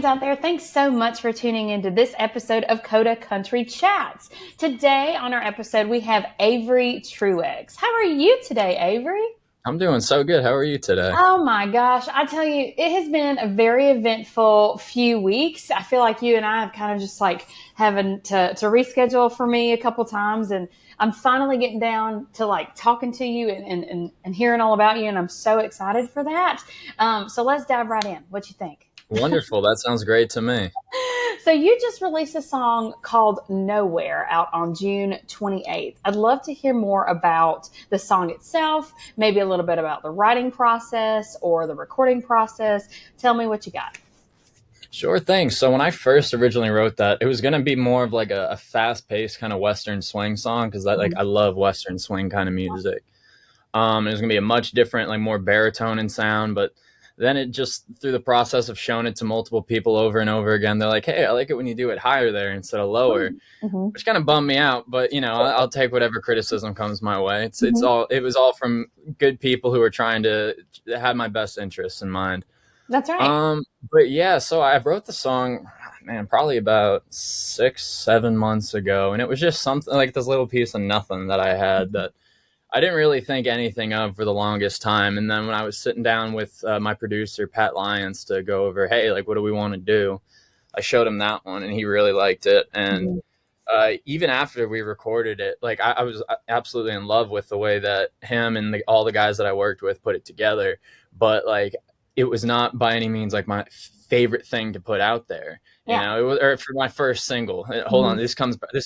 out there. Thanks so much for tuning into this episode of Coda Country Chats. Today on our episode, we have Avry Truex. How are you today, Avry? I'm doing so good. How are you today? Oh my gosh. I tell you, it has been a very eventful few weeks. I feel like you and I have kind of just like having to reschedule for me a couple times. And I'm finally getting down to like talking to you and hearing all about you. And I'm so excited for that. So let's dive right in. What you think? Wonderful. That sounds great to me. So you just released a song called Nowhere out on June 28th. I'd love to hear more about the song itself, maybe a little bit about the writing process or the recording process. Tell me what you got. Sure thing. So when I first originally wrote that, it was going to be more of like a fast-paced kind of Western swing song because I love Western swing kind of music. It was going to be a much different, like more baritone in sound, but then it just, through the process of showing it to multiple people over and over again, they're like, hey, I like it when you do it higher there instead of lower, which kind of bummed me out. But, you know, I'll take whatever criticism comes my way. It was all from good people who are trying to have my best interests in mind. That's right. But yeah, so I wrote the song, man, probably about 6-7 months ago. And it was just something like this little piece of nothing that I had that I didn't really think anything of for the longest time. And then when I was sitting down with my producer, Pat Lyons, to go over, hey, like, what do we want to do? I showed him that one and he really liked it. And even after we recorded it, like I was absolutely in love with the way that him and all the guys that I worked with put it together. But like, it was not by any means like my favorite thing to put out there. You know, it was, or for my first single. Hold on, this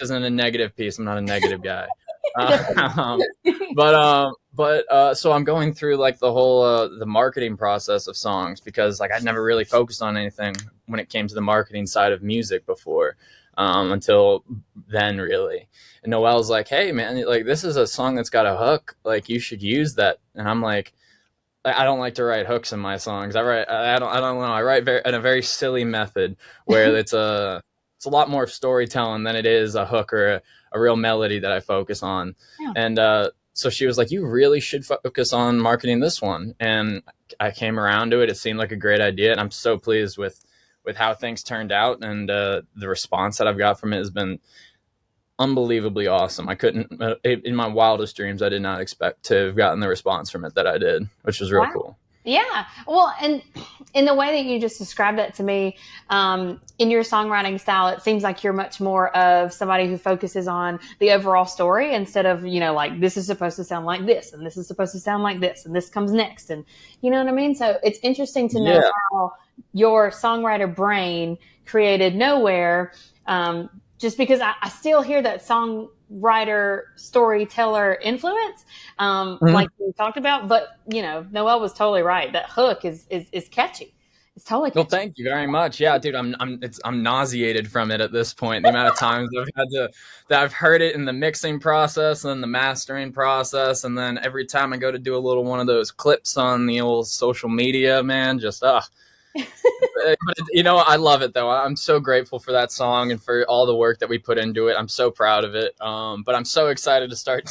isn't a negative piece. I'm not a negative guy. So I'm going through like the whole the marketing process of songs because like I'd never really focused on anything when it came to the marketing side of music before until then really. And Noelle's like, hey man, like this is a song that's got a hook, like you should use that. And I'm like, I don't like to write hooks in my songs. I don't know. I write in a very silly method where it's a lot more of storytelling than it is a hook or a real melody that I focus on. Yeah. And so she was like, you really should focus on marketing this one. And I came around to it. It seemed like a great idea. And I'm so pleased with how things turned out. And the response that I've got from it has been unbelievably awesome. I couldn't, in my wildest dreams, I did not expect to have gotten the response from it that I did, which was real cool. Yeah. Well, and in the way that you just described that to me, in your songwriting style, it seems like you're much more of somebody who focuses on the overall story instead of, you know, like this is supposed to sound like this and this is supposed to sound like this and this comes next. And you know what I mean? So it's interesting to know how your songwriter brain created Nowhere, just because I still hear that songwriter storyteller influence, like you talked about. But you know, Noelle was totally right. That hook is catchy. It's totally catchy. Well, thank you very much. Yeah, dude, I'm nauseated from it at this point. The amount of times I've heard it in the mixing process and the mastering process, and then every time I go to do a little one of those clips on the old social media, man, just But, you know, I love it though. I'm so grateful for that song and for all the work that we put into it. I'm so proud of it. But I'm so excited to start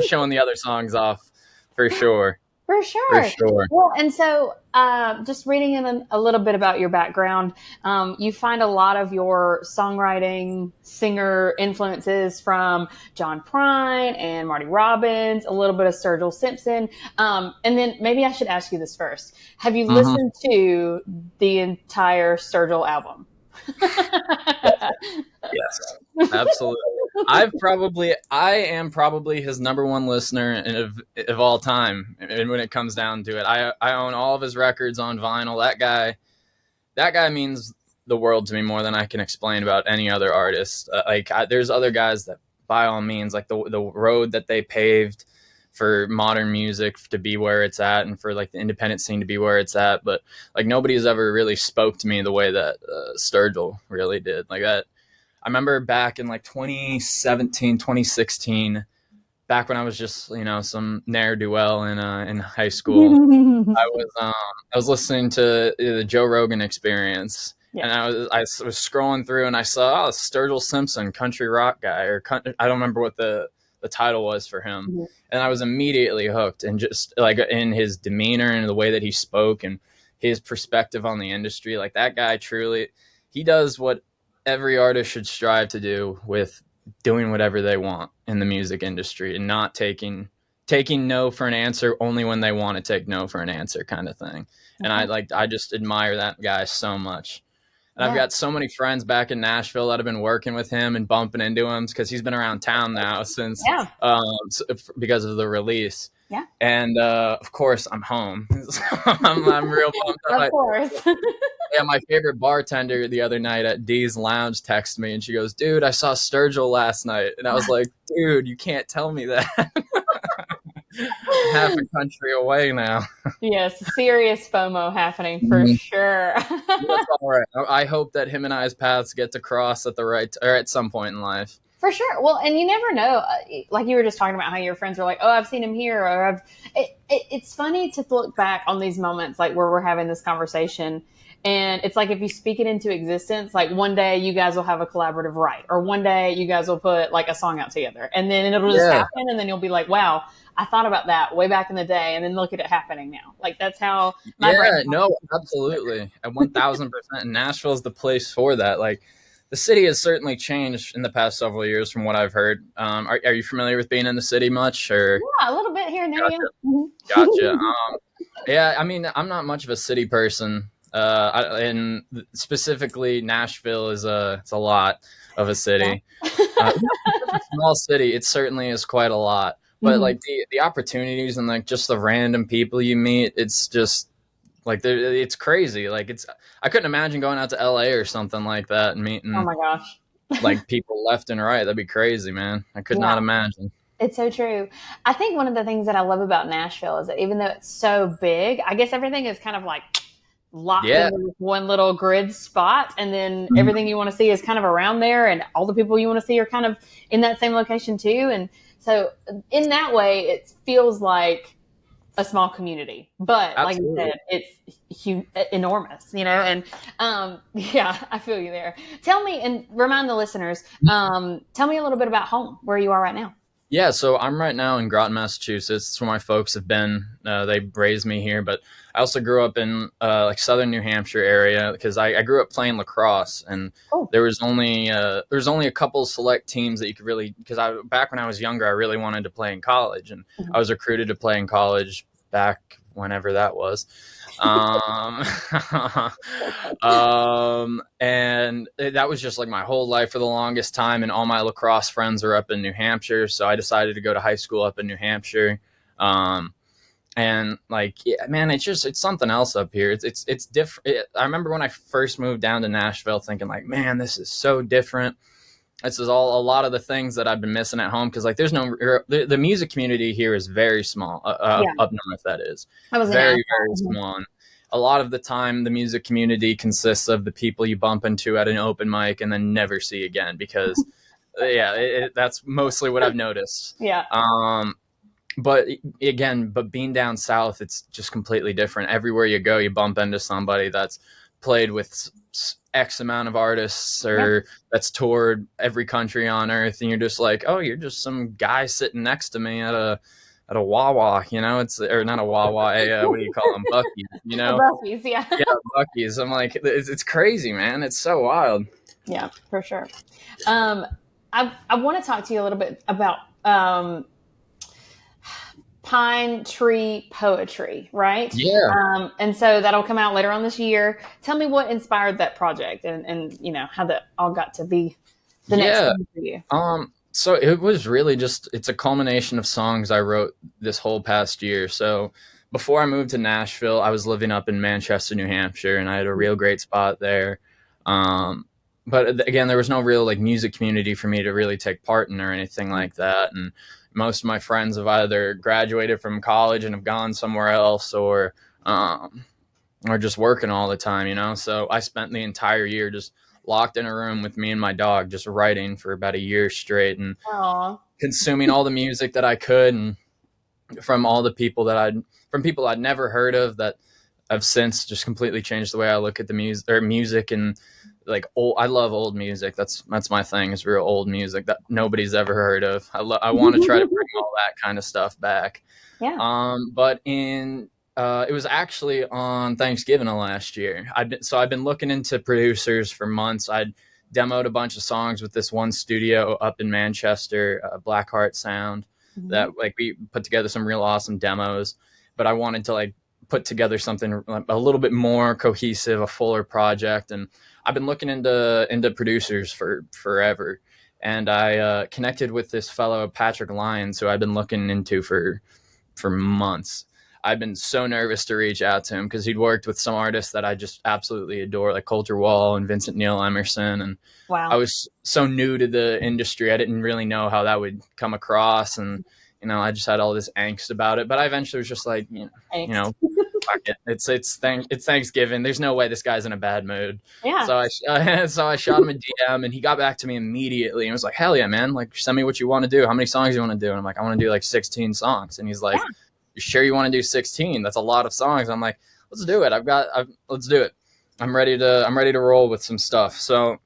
showing the other songs off for sure. For sure. Well, and so just reading in a little bit about your background, you find a lot of your songwriting singer influences from John Prine and Marty Robbins, a little bit of Sturgill Simpson. And then maybe I should ask you this first. Have you listened to the entire Sturgill album? Yes, absolutely. I am probably his number one listener of all time. And when it comes down to it, I own all of his records on vinyl. That guy means the world to me more than I can explain about any other artist. There's other guys that by all means, like the road that they paved for modern music to be where it's at and for like the independent scene to be where it's at. But like nobody has ever really spoke to me the way that Sturgill really did. Like that. I remember back in like 2017, 2016, back when I was just, you know, some ne'er-do-well in high school, I was listening to the Joe Rogan Experience. Yeah. And I was scrolling through and I saw Sturgill Simpson, country rock guy, or I don't remember what the title was for him. Mm-hmm. And I was immediately hooked, and just like in his demeanor and the way that he spoke, and his perspective on the industry. Like that guy truly, he does what every artist should strive to do, with doing whatever they want in the music industry and not taking no for an answer only when they want to take no for an answer, kind of thing. And I just admire that guy so much. And I've got so many friends back in Nashville that have been working with him and bumping into him because he's been around town now since because of the release. Yeah. And of course, I'm home. So I'm real bummed up. Of course. Yeah, my favorite bartender the other night at Dee's Lounge texted me and she goes, "Dude, I saw Sturgill last night." And I was like, "Dude, you can't tell me that." Half a country away now. Yes, serious FOMO happening for sure. That's all right. I hope that him and I's paths get to cross at the right or at some point in life. For sure. Well, and you never know. Like you were just talking about how your friends are like, "Oh, I've seen him here," or It's funny to look back on these moments, like where we're having this conversation. And it's like if you speak it into existence, like one day you guys will have a collaborative write, or one day you guys will put like a song out together, and then it'll just happen, and then you'll be like, "Wow, I thought about that way back in the day," and then look at it happening now. Like that's how my brain. No, absolutely, at 1,000%. Nashville is the place for that. Like the city has certainly changed in the past several years, from what I've heard. Are you familiar with being in the city much? Or yeah, a little bit here and there. Gotcha. Gotcha. Yeah, I mean, I'm not much of a city person. And specifically Nashville is it's a lot of a city. It's a small city. It certainly is quite a lot, but like the opportunities and like just the random people you meet, it's just like it's crazy. Like I couldn't imagine going out to LA or something like that and meeting, oh my gosh, like people left and right. That'd be crazy, man. I could not imagine. It's so true. I think one of the things that I love about Nashville is that even though it's so big, I guess everything is kind of like locked into one little grid spot, and then everything you want to see is kind of around there, and all the people you want to see are kind of in that same location too. And so in that way, it feels like a small community, but Absolutely. like you said, it's huge, enormous, and I feel you there. Tell me, and remind the listeners, tell me a little bit about home, where you are right now. Yeah, so I'm right now in Groton, Massachusetts. It's where my folks have been. They raised me here, but I also grew up in like southern New Hampshire area because I grew up playing lacrosse, and there was only a couple select teams that you could really, because back when I was younger, I really wanted to play in college, and I was recruited to play in college back whenever that was. And that was just like my whole life for the longest time, and all my lacrosse friends were up in New Hampshire, so I decided to go to high school up in New Hampshire. And like, yeah, man, it's something else up here. It's different. I remember when I first moved down to Nashville thinking like, man, this is so different. This is a lot of the things that I've been missing at home, because like there's the music community here is very small up north. That is very small. And a lot of the time, the music community consists of the people you bump into at an open mic and then never see again, because that's mostly what I've noticed. But being down south, it's just completely different. Everywhere you go, you bump into somebody that's played with X amount of artists, or that's toured every country on earth, and you're just like, oh, you're just some guy sitting next to me at a Wawa, or not a Wawa, what do you call them, Buc-ee's, Buc-ee's, yeah, Buc-ee's. I'm like, it's crazy, man. It's so wild. Yeah, for sure. I want to talk to you a little bit about pine tree poetry, right? Yeah. And so that'll come out later on this year. Tell me what inspired that project, and how that all got to be the next thing for you. So it was really it's a culmination of songs I wrote this whole past year. So before I moved to Nashville, I was living up in Manchester, New Hampshire, and I had a real great spot there. But again, there was no real like music community for me to really take part in or anything like that. And most of my friends have either graduated from college and have gone somewhere else, or just working all the time, So I spent the entire year just locked in a room with me and my dog, just writing for about a year straight, and consuming all the music that I could, and from all the people from people I'd never heard of that have since just completely changed the way I look at the music. And like I love old music. That's my thing, is real old music that nobody's ever heard of. I want to try to bring all that kind of stuff back. Yeah. But in It was actually on Thanksgiving of last year. I've been looking into producers for months. I'd demoed a bunch of songs with this one studio up in Manchester, Blackheart Sound, that like we put together some real awesome demos. But I wanted to like put together something a little bit more cohesive, a fuller project. And I've been looking into producers for forever. And I connected with this fellow Patrick Lyons, who I've been looking into for months. I've been so nervous to reach out to him because he'd worked with some artists that I just absolutely adore, like Colter Wall and Vincent Neil Emerson. And Wow. I was so new to the industry. I didn't really know how that would come across. And, you know, I just had all this angst about it. But I eventually was just like, you know, fuck it. It's Thanksgiving. There's no way this guy's in a bad mood. Yeah. So I shot him a DM, and he got back to me immediately and was like, hell yeah, man. Like, send me what you want to do. How many songs you want to do? And I'm like, I want to do like 16 songs. And he's like, you sure you want to do 16? That's a lot of songs. I'm like, let's do it. Let's do it. I'm ready to roll with some stuff. So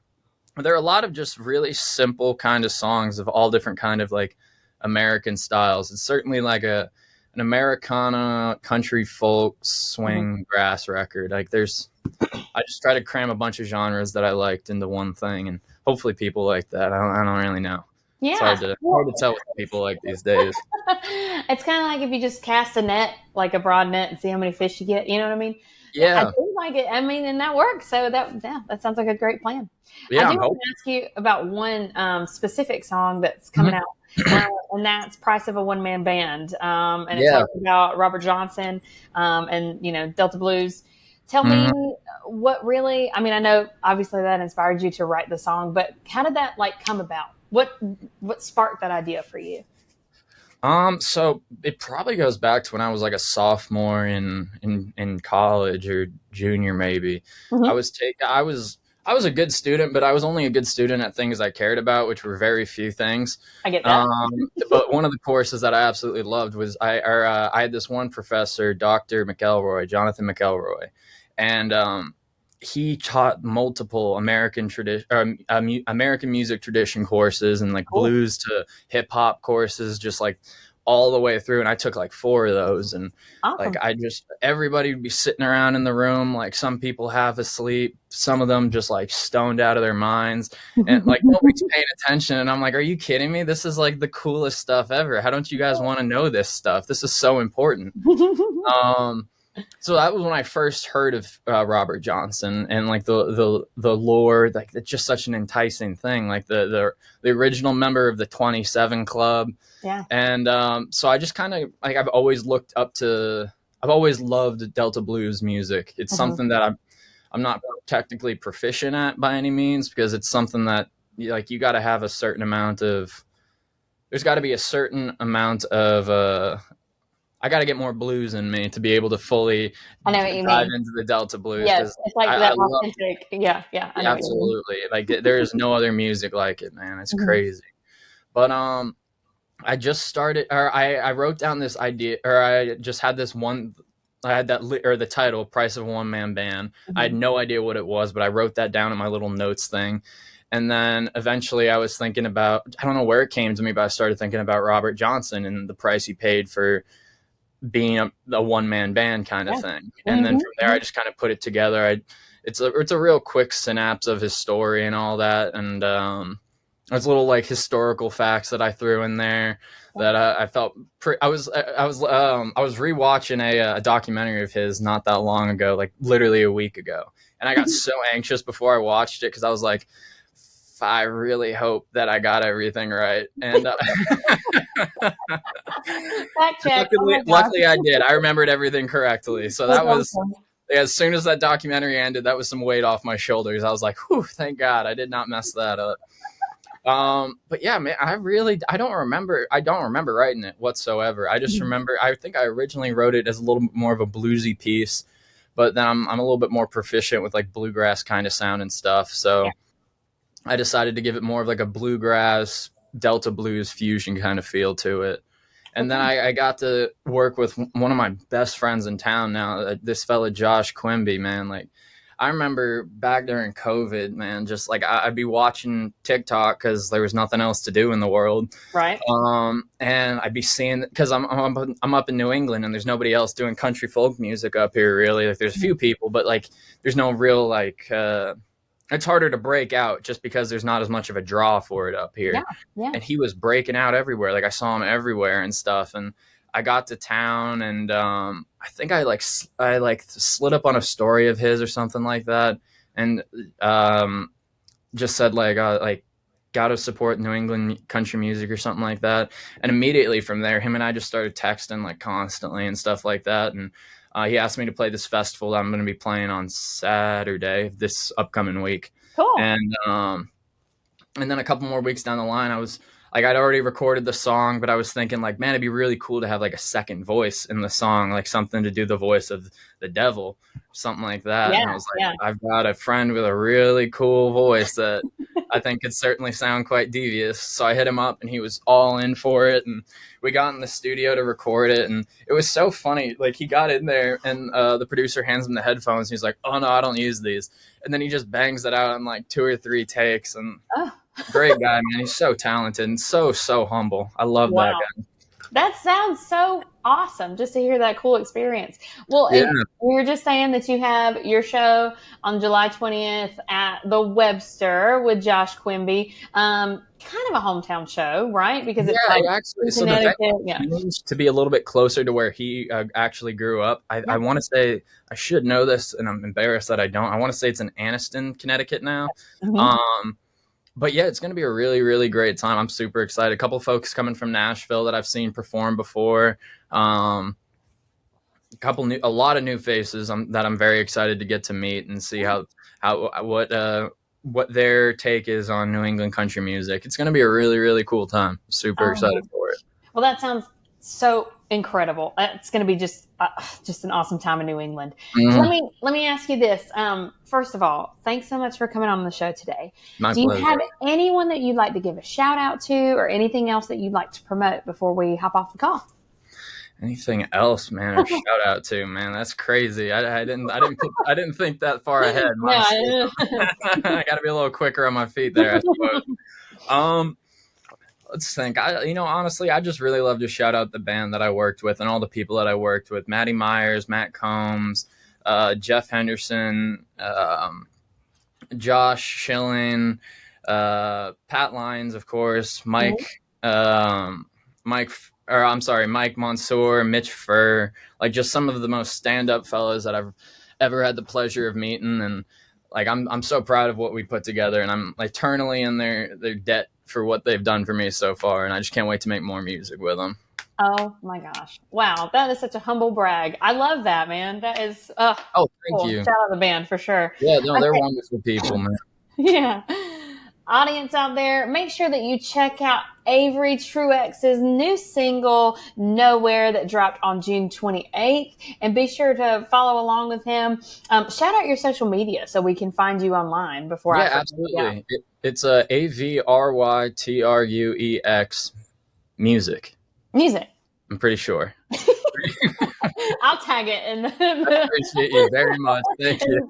there are a lot of just really simple kind of songs of all different kind of like American styles. It's certainly like an Americana, country, folk, swing, grass record. Like I just try to cram a bunch of genres that I liked into one thing, and hopefully people like that. I don't really know. Yeah. It's hard to tell what people like these days. It's kind of like if you just cast a net, like a broad net, and see how many fish you get. You know what I mean? Yeah. I do like it. I mean, and that works. So that sounds like a great plan. Yeah, I do want to ask you about one specific song that's coming out, and that's "Price of a One Man Band," and it talks about Robert Johnson and Delta Blues. Tell me what really. I mean, I know obviously that inspired you to write the song, but how did that like come about? What sparked that idea for you? So it probably goes back to when I was like a sophomore in college or junior, maybe. I was a good student, but I was only a good student at things I cared about, which were very few things. I get that. But one of the courses that I absolutely loved was I had this one professor, Dr. Jonathan McElroy, and he taught multiple American music tradition courses and like blues to hip hop courses, just like all the way through. And I took like 4 of those, and like everybody would be sitting around in the room, like some people half asleep, some of them just like stoned out of their minds, and like nobody's paying attention. And I'm like, are you kidding me? This is like the coolest stuff ever. How don't you guys want to know this stuff? This is so important. So that was when I first heard of Robert Johnson, and like the lore, like it's just such an enticing thing, like the original member of the 27 Club. Yeah. And so I just kind of like I've always loved Delta blues music. It's something that I'm not technically proficient at by any means, because it's something that like you got to have a certain amount of. There's got to be a certain amount of. I got to get more blues in me to be able to fully dive into the Delta blues. Yes, it's like that authentic. Yeah. I know absolutely. Like there is no other music like it, man. It's crazy. But I just started, or I wrote down this idea, or I just had this one. I had the title, "Price of a One Man Band." I had no idea what it was, but I wrote that down in my little notes thing. And then eventually I was thinking about, I don't know where it came to me, but I started thinking about Robert Johnson and the price he paid for being a one-man band kind of thing. And then from there I just kind of put it together. It's a real quick synapse of his story and all that, and there's little like historical facts that I threw in there that I felt I was rewatching a documentary of his not that long ago, like literally a week ago, and I got so anxious before I watched it because I was like, I really hope that I got everything right. And luckily I did. I remembered everything correctly. So that was, as soon as that documentary ended, that was some weight off my shoulders. I was like, whew, thank God I did not mess that up. But yeah, man, I don't remember writing it whatsoever. I just remember, I think I originally wrote it as a little bit more of a bluesy piece, but then I'm a little bit more proficient with like bluegrass kind of sound and stuff. So I decided to give it more of like a bluegrass Delta blues fusion kind of feel to it. And then I got to work with one of my best friends in town now, this fella, Josh Quimby, man. Like I remember back during COVID, man, just like I'd be watching TikTok because there was nothing else to do in the world. Right. And I'd be seeing, because I'm up in New England and there's nobody else doing country folk music up here, really. Like there's a few people, but like there's no real like it's harder to break out just because there's not as much of a draw for it up here. Yeah. Yeah. And he was breaking out everywhere. Like I saw him everywhere and stuff. And I got to town and I think I slid up on a story of his or something like that, and just said like gotta support New England country music or something like that. And immediately from there, him and I just started texting like constantly and stuff like that. And he asked me to play this festival that I'm going to be playing on Saturday this upcoming week. Cool. And then a couple more weeks down the line, I was like, I'd already recorded the song, but I was thinking like, man, it'd be really cool to have like a second voice in the song, like something to do the voice of the devil, something like that. Yeah, and I was like, I've got a friend with a really cool voice that I think could certainly sound quite devious. So I hit him up and he was all in for it. And we got in the studio to record it. And it was so funny. Like he got in there and the producer hands him the headphones. And he's like, oh no, I don't use these. And then he just bangs it out in like 2 or 3 takes. And great guy, man. He's so talented and so humble. I love that guy. That sounds so awesome just to hear that cool experience. Well, yeah. We were just saying that you have your show on July 20th at the Webster with Josh Quimby. Kind of a hometown show, right? Because it's actually, so to be a little bit closer to where he actually grew up. I want to say, I should know this and I'm embarrassed that I don't. I want to say it's in Anniston, Connecticut now. Mm-hmm. But yeah, it's going to be a really, really great time. I'm super excited. A couple of folks coming from Nashville that I've seen perform before. A lot of new faces that I'm very excited to get to meet and see what their take is on New England country music. It's going to be a really, really cool time. Super excited for it. Well, that sounds so incredible. It's going to be just an awesome time in New England. Mm-hmm. Let me ask you this. First of all, thanks so much for coming on the show today. Do you have anyone that you'd like to give a shout out to, or anything else that you'd like to promote before we hop off the call? Anything else, man? Or shout out to, man? That's crazy. I didn't think that far ahead. I got to be a little quicker on my feet there, I suppose. Let's think. Honestly, I just really love to shout out the band that I worked with and all the people that I worked with. Maddie Myers, Matt Combs, Jeff Henderson, Josh Schilling, Pat Lyons, of course, Mike Mansour, Mitch Furr, like just some of the most stand-up fellas that I've ever had the pleasure of meeting. And like, I'm so proud of what we put together, and I'm eternally in their debt for what they've done for me so far. And I just can't wait to make more music with them. Oh my gosh. Wow. That is such a humble brag. I love that, man. That is, thank you. Shout out the band for sure. Yeah, no, they're wonderful people, man. Yeah. Audience out there, make sure that you check out Avry Truex's new single, Nowhere, that dropped on June 28th. And be sure to follow along with him. Shout out your social media so we can find you online before I absolutely. It's AVRYTRUEX music. I'm pretty sure. I'll tag it. And I appreciate you very much. Thank you.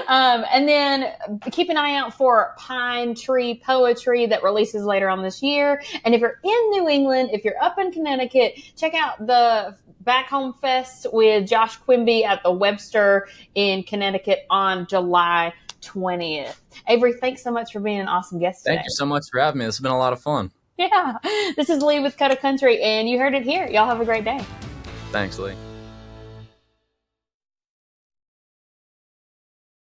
And then keep an eye out for Pine Tree Poetry that releases later on this year. And if you're in New England, if you're up in Connecticut, check out the Back Home Fest with Josh Quimby at the Webster in Connecticut on July 20th. Avry, thanks so much for being an awesome guest today. Thank you so much for having me. This has been a lot of fun. Yeah. This is Lee with Coda Country, and you heard it here. Y'all have a great day. Thanks, Lee.